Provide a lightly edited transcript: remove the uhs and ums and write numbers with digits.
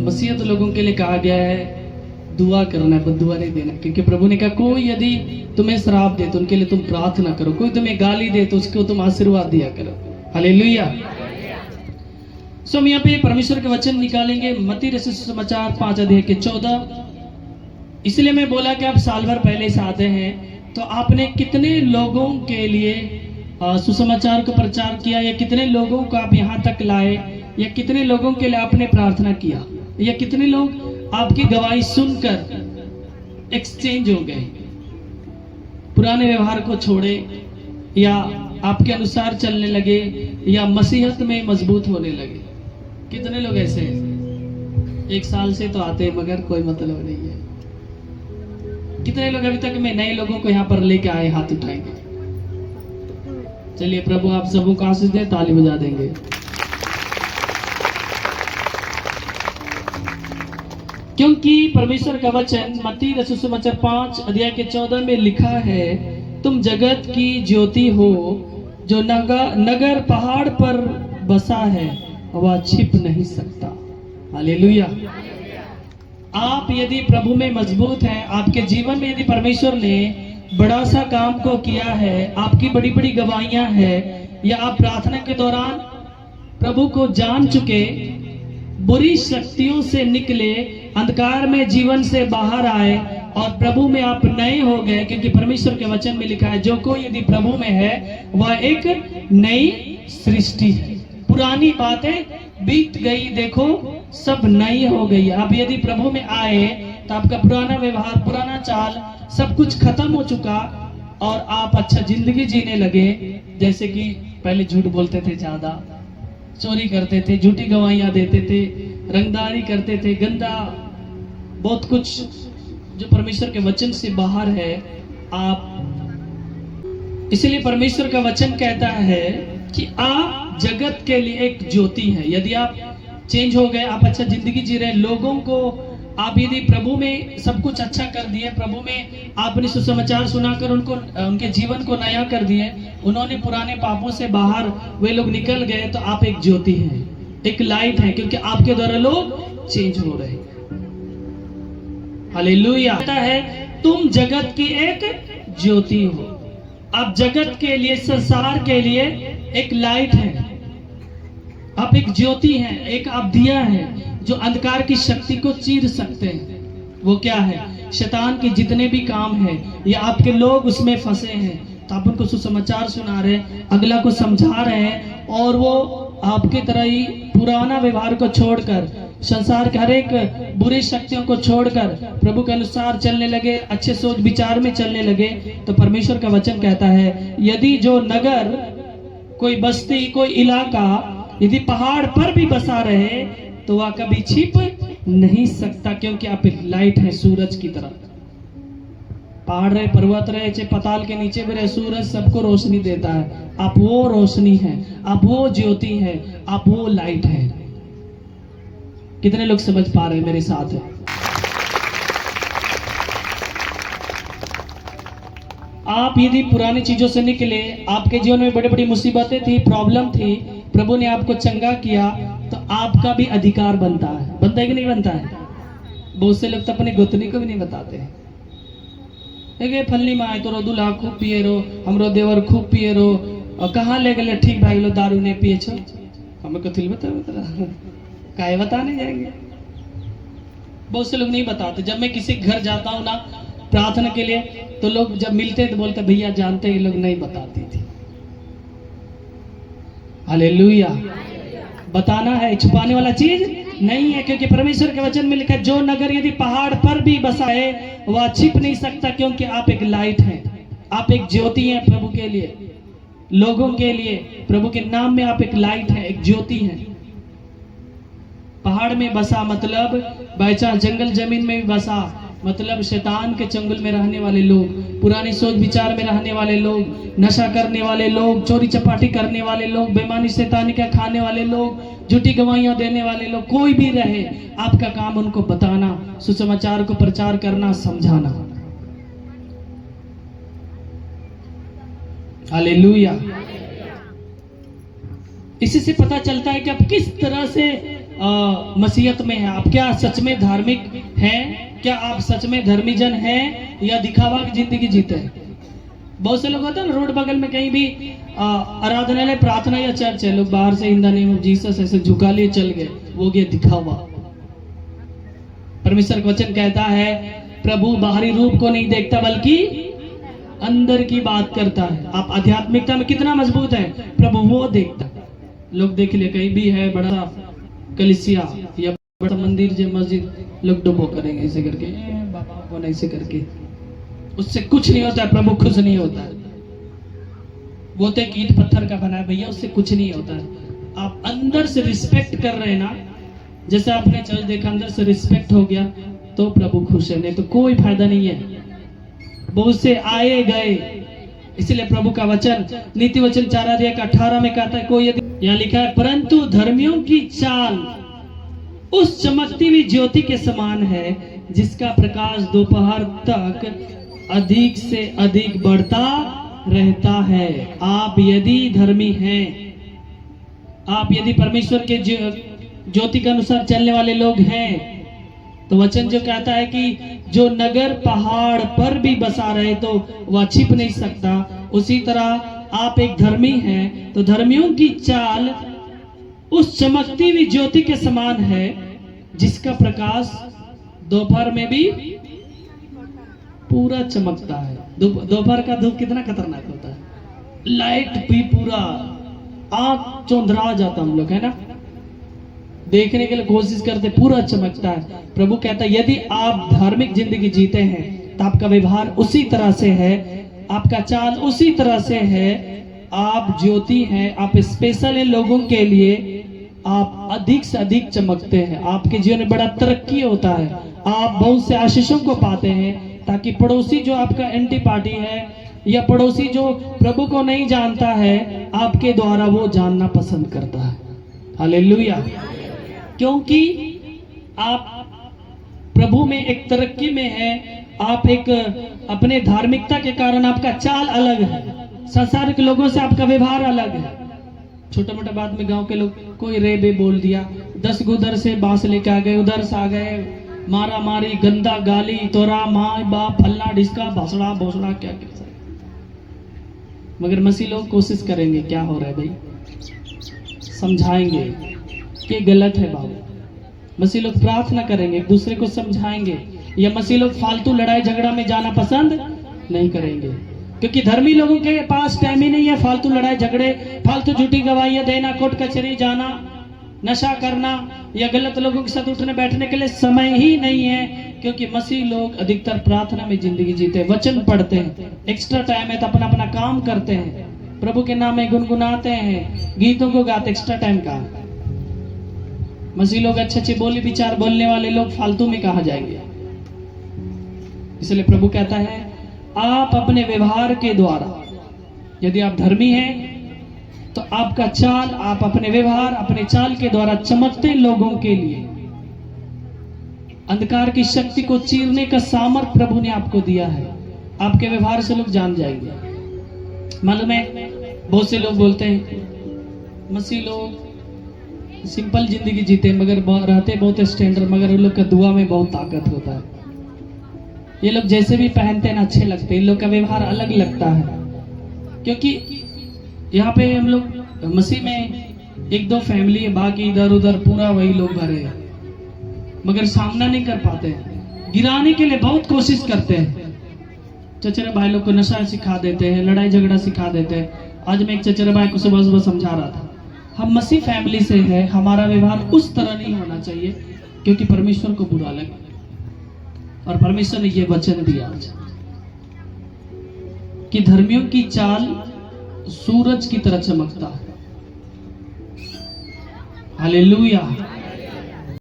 मसीहत लोगों के लिए कहा गया है दुआ करना है, बद्दुआ नहीं देना, क्योंकि प्रभु ने कहा कोई यदि तुम्हें श्राप दे तो उनके लिए तुम प्रार्थना करो, कोई तुम्हें गाली दे तो उसको तुम आशीर्वाद दिया करो। हालेलुया। सो हम यहाँ पे परमेश्वर के वचन निकालेंगे मत्ती रचित सुसमाचार 5 अध्याय के 14। इसलिए मैं बोला कि आप साल भर पहले से आते हैं, तो आपने कितने लोगों के लिए सुसमाचार को प्रचार किया, या कितने लोगों को आप यहाँ तक लाए, या कितने लोगों के लिए आपने प्रार्थना किया, या कितने लोग आपकी गवाही सुनकर एक्सचेंज हो गए, पुराने व्यवहार को छोड़े, या आपके अनुसार चलने लगे, या मसीहत में मजबूत होने लगे। कितने लोग ऐसे हैं? 1 साल से तो आते हैं मगर कोई मतलब नहीं है। कितने लोग अभी तक में नए लोगों को यहाँ पर लेके आए? हाथ उठाएंगे। चलिए प्रभु आप सबों को आशीष दे, ताली बजा देंगे। क्योंकि परमेश्वर का वचन मत्ती रचित सुसमाचार 5 अध्याय के 14 में लिखा है, तुम जगत की ज्योति हो, जो नगर पहाड़ पर बसा है वह छिप नहीं सकता। हालेलुया। आप यदि प्रभु में मजबूत हैं, आपके जीवन में यदि परमेश्वर ने बड़ा सा काम को किया है, आपकी बड़ी बड़ी गवाहियां हैं, या आप प्रार्थना के दौरान प्रभु को जान चुके, बुरी शक्तियों से निकले, अंधकार में जीवन से बाहर आए और प्रभु में आप नए हो गए, क्योंकि परमेश्वर के वचन में लिखा है जो कोई यदि प्रभु में है वह एक नई सृष्टि है, पुरानी बातें बीत गई, देखो सब नई हो गई। आप यदि प्रभु में आए तो आपका पुराना व्यवहार, पुराना चाल सब कुछ खत्म हो चुका और आप अच्छा जिंदगी जीने लगे। जैसे कि पहले झूठ बोलते थे, ज्यादा चोरी करते थे, झूठी गवाहियां देते थे, रंगदारी करते थे, गंदा बहुत कुछ जो परमेश्वर के वचन से बाहर है आप। इसलिए परमेश्वर का वचन कहता है कि आप जगत के लिए एक ज्योति है। यदि आप चेंज हो गए, आप अच्छा जिंदगी जी रहे, लोगों को आप यदि प्रभु में सब कुछ अच्छा कर दिए, प्रभु में आपने सुसमाचार सुनाकर उनको उनके जीवन को नया कर दिए, उन्होंने पुराने पापों से बाहर वे लोग निकल गए, तो आप एक ज्योति हैं, एक लाइट है, क्योंकि आपके द्वारा लोग चेंज हो रहे हैं। हालेलुया। कहता है तुम जगत की एक ज्योति हो। आप जगत के लिए, संसार के लिए एक लाइट है, आप एक ज्योति हैं, एक आप दिया है जो अंधकार की शक्ति को चीर सकते हैं। वो क्या है? शैतान के जितने भी काम है, या आपके लोग उसमें फंसे हैं, तो आप उनको सुसमाचार सुना रहे हैं, अगला को समझा रहे हैं, और वो आपके तरह ही पुराना व्यवहार को छोड़कर, संसार के हर एक बुरी शक्तियों को छोड़कर प्रभु के अनुसार चलने लगे, अच्छे सोच विचार में चलने लगे, तो परमेश्वर का वचन कहता है यदि जो नगर, कोई बस्ती, कोई इलाका यदि पहाड़ पर भी बसा रहे तो वह कभी छिप नहीं सकता, क्योंकि आप एक लाइट है सूरज की तरह। पहाड़ रहे, पर्वत रहे, चाहे पताल के नीचे भी रहे, सूरज सबको रोशनी देता है। आप वो रोशनी है, आप वो ज्योति है, आप वो लाइट है। कितने लोग समझ पा रहे हैं मेरे साथ? है आप यदि पुरानी चीजों से निकले, आपके जीवन में बड़ी बड़ी मुसीबतें थी, प्रॉब्लम थी, प्रभु ने आपको चंगा किया, तो आपका भी अधिकार बनता है। बनता है कि नहीं बनता है? बहुत से लोग तो अपने गोतनी को भी नहीं बताते हैं। फलनी माए तो दुल्हा खूब पिए रो, हमरो देवर खूब पिए रो, और कहाँ ले गए? ठीक भाई लो दारू नहीं पिए छो, हमें कथिल बता काहे बताने जाएंगे। बहुत से लोग नहीं बताते। जब मैं किसी घर जाता हूँ ना प्रार्थना के लिए, तो लोग जब मिलते तो बोलते भैया जानते हैं, ये लोग नहीं बताती थी। हालेलुया। बताना है, छुपाने वाला चीज नहीं है, क्योंकि परमेश्वर के वचन में लिखा है जो नगर यदि पहाड़ पर भी बसा है वह छिप नहीं सकता, क्योंकि आप एक लाइट हैं, आप एक ज्योति हैं प्रभु के लिए, लोगों के लिए। प्रभु के नाम में आप एक लाइट है, एक ज्योति है। पहाड़ में बसा मतलब बाई चांस जंगल जमीन में भी बसा मतलब शैतान के चंगुल में रहने वाले लोग, पुराने सोच विचार में रहने वाले लोग, नशा करने वाले लोग, चोरी चपाटी करने वाले लोग, बेईमानी शैतानी का खाने वाले लोग, झूठी गवाहियां देने वाले लोग, कोई भी रहे, आपका काम उनको बताना, सुसमाचार को प्रचार करना, समझाना। हालेलुया। इसी से पता चलता है कि आप किस तरह से मसीहत में हैं? आप क्या सच में धार्मिक हैं? क्या आप सच में धर्मी जन हैं या दिखावा की जिंदगी जीते हैं? बहुत से लोग होते हैं ना, रोड बगल में कहीं भी आराधनालय, प्रार्थना या चर्च है, लोग बाहर से in the name of Jesus ऐसे झुका लिए चल गए, वो गया दिखावा। परमेश्वर का वचन कहता है प्रभु बाहरी रूप को नहीं देखता बल्कि अंदर की बात करता है। आप आध्यात्मिकता में कितना मजबूत है प्रभु वो देखता है। लोग देख ले कहीं भी है बड़ा कलिसिया या बड़ा मंदिर जो मस्जिद, लोग डुबो करेंगे ऐसे करके, बाबा को ऐसे करके, उससे कुछ नहीं होता है। प्रभु खुश नहीं होता है। वो तो एक ईंट पत्थर का बना है भैया, उससे कुछ नहीं होता है। आप अंदर से रिस्पेक्ट कर रहे हैं ना, जैसे आपने चर्च देखा अंदर से रिस्पेक्ट हो गया तो प्रभु खुश है, नहीं तो कोई फायदा नहीं है। बहुत से आए गए, इसलिए प्रभु का वचन नीति वचन 4:18 में कहता है, कोई यदि यहाँ लिखा है परंतु धर्मियों की चाल उस चमकती हुई ज्योति के समान है जिसका प्रकाश दोपहर तक अधिक से अधिक बढ़ता रहता है। आप यदि धर्मी हैं, आप यदि परमेश्वर के ज्योति के अनुसार चलने वाले लोग हैं, तो वचन जो कहता है कि जो नगर पहाड़ पर भी बसा रहे तो वह छिप नहीं सकता, उसी तरह आप एक धर्मी हैं तो धर्मियों की चाल उस चमकती हुई ज्योति के समान है जिसका प्रकाश दोपहर में भी पूरा चमकता है। दोपहर का धूप कितना खतरनाक होता है, लाइट भी पूरा आंख चौंधरा जाता हम लोग, है ना, देखने के लिए कोशिश करते, पूरा चमकता है। प्रभु कहता है यदि आप धार्मिक जिंदगी जीते हैं तो आपका व्यवहार उसी तरह से है, आपका चाल उसी तरह से है, आप ज्योति हैं, आप स्पेशल है लोगों के लिए, आप अधिक से अधिक चमकते हैं, आपके जीवन में बड़ा तरक्की होता है, आप बहुत से आशीषों को पाते हैं, ताकि पड़ोसी जो आपका एंटी पार्टी है या पड़ोसी जो प्रभु को नहीं जानता है, आपके द्वारा वो जानना पसंद करता है। हालेलुया। क्योंकि आप प्रभु में एक तरक्की में है, आप एक अपने धार्मिकता के कारण आपका चाल अलग है, संसारिक लोगों से आपका व्यवहार अलग है। छोटा मोटा बात में गांव के लोग कोई रे बे बोल दिया, 10 उधर से बांस लेके आ गए, उधर से आ गए, मारा मारी, गंदा गाली, तोरा माँ बाप फलना ढिसका भसड़ा भोसड़ा क्या क्या। मगर मसीह लोग कोशिश करेंगे, क्या हो रहा है भाई, समझाएंगे कि गलत है बाबू। मसीह लोग प्रार्थना करेंगे, एक दूसरे को समझाएंगे, या मसीह लोग फालतू लड़ाई झगड़ा में जाना पसंद नहीं करेंगे, क्योंकि धर्मी लोगों के पास टाइम ही नहीं है फालतू लड़ाई झगड़े, फालतू झूठी गवाहियां देना, कोर्ट कचहरी जाना, नशा करना या गलत लोगों के साथ उठने बैठने के लिए समय ही नहीं है। क्योंकि मसीह लोग अधिकतर प्रार्थना में जिंदगी जीते हैं, वचन पढ़ते हैं, एक्स्ट्रा टाइम है तो अपना अपना काम करते हैं, प्रभु के नाम में गुनगुनाते हैं, गीतों को गाते, एक्स्ट्रा टाइम का। मसीह लोग अच्छे अच्छे बोली विचार बोलने वाले लोग फालतू में कहा जाएंगे। इसलिए प्रभु कहता है आप अपने व्यवहार के द्वारा, यदि आप धर्मी हैं तो आपका चाल, आप अपने व्यवहार अपने चाल के द्वारा चमकते लोगों के लिए अंधकार की शक्ति को चीरने का सामर्थ प्रभु ने आपको दिया है। आपके व्यवहार से लोग जान जाएंगे। मालूम है बहुत से लोग बोलते हैं मसीह लोग सिंपल जिंदगी जीते मगर रहते बहुत स्टैंडर्ड, मगर उन लोग का दुआ में बहुत ताकत होता है। ये लोग जैसे भी पहनते हैं ना अच्छे लगते हैं, इन लोग का व्यवहार अलग लगता है। क्योंकि यहाँ पे हम लोग मसीह में एक दो फैमिली है, बाकी इधर उधर पूरा वही लोग भरे हैं, मगर सामना नहीं कर पाते, गिराने के लिए बहुत कोशिश करते हैं। चचेरे भाई लोग को नशा सिखा देते हैं, लड़ाई झगड़ा सिखा देते हैं। आज मैं एक चचेरे भाई को सुबह सुबह समझा रहा था, हम मसीह फैमिली से है, हमारा व्यवहार उस तरह नहीं होना चाहिए क्योंकि परमेश्वर को बुरा लगे, और परमेश्वर ने ये वचन दिया आज कि धर्मियों की चाल सूरज की तरह चमकता है। हालेलुया।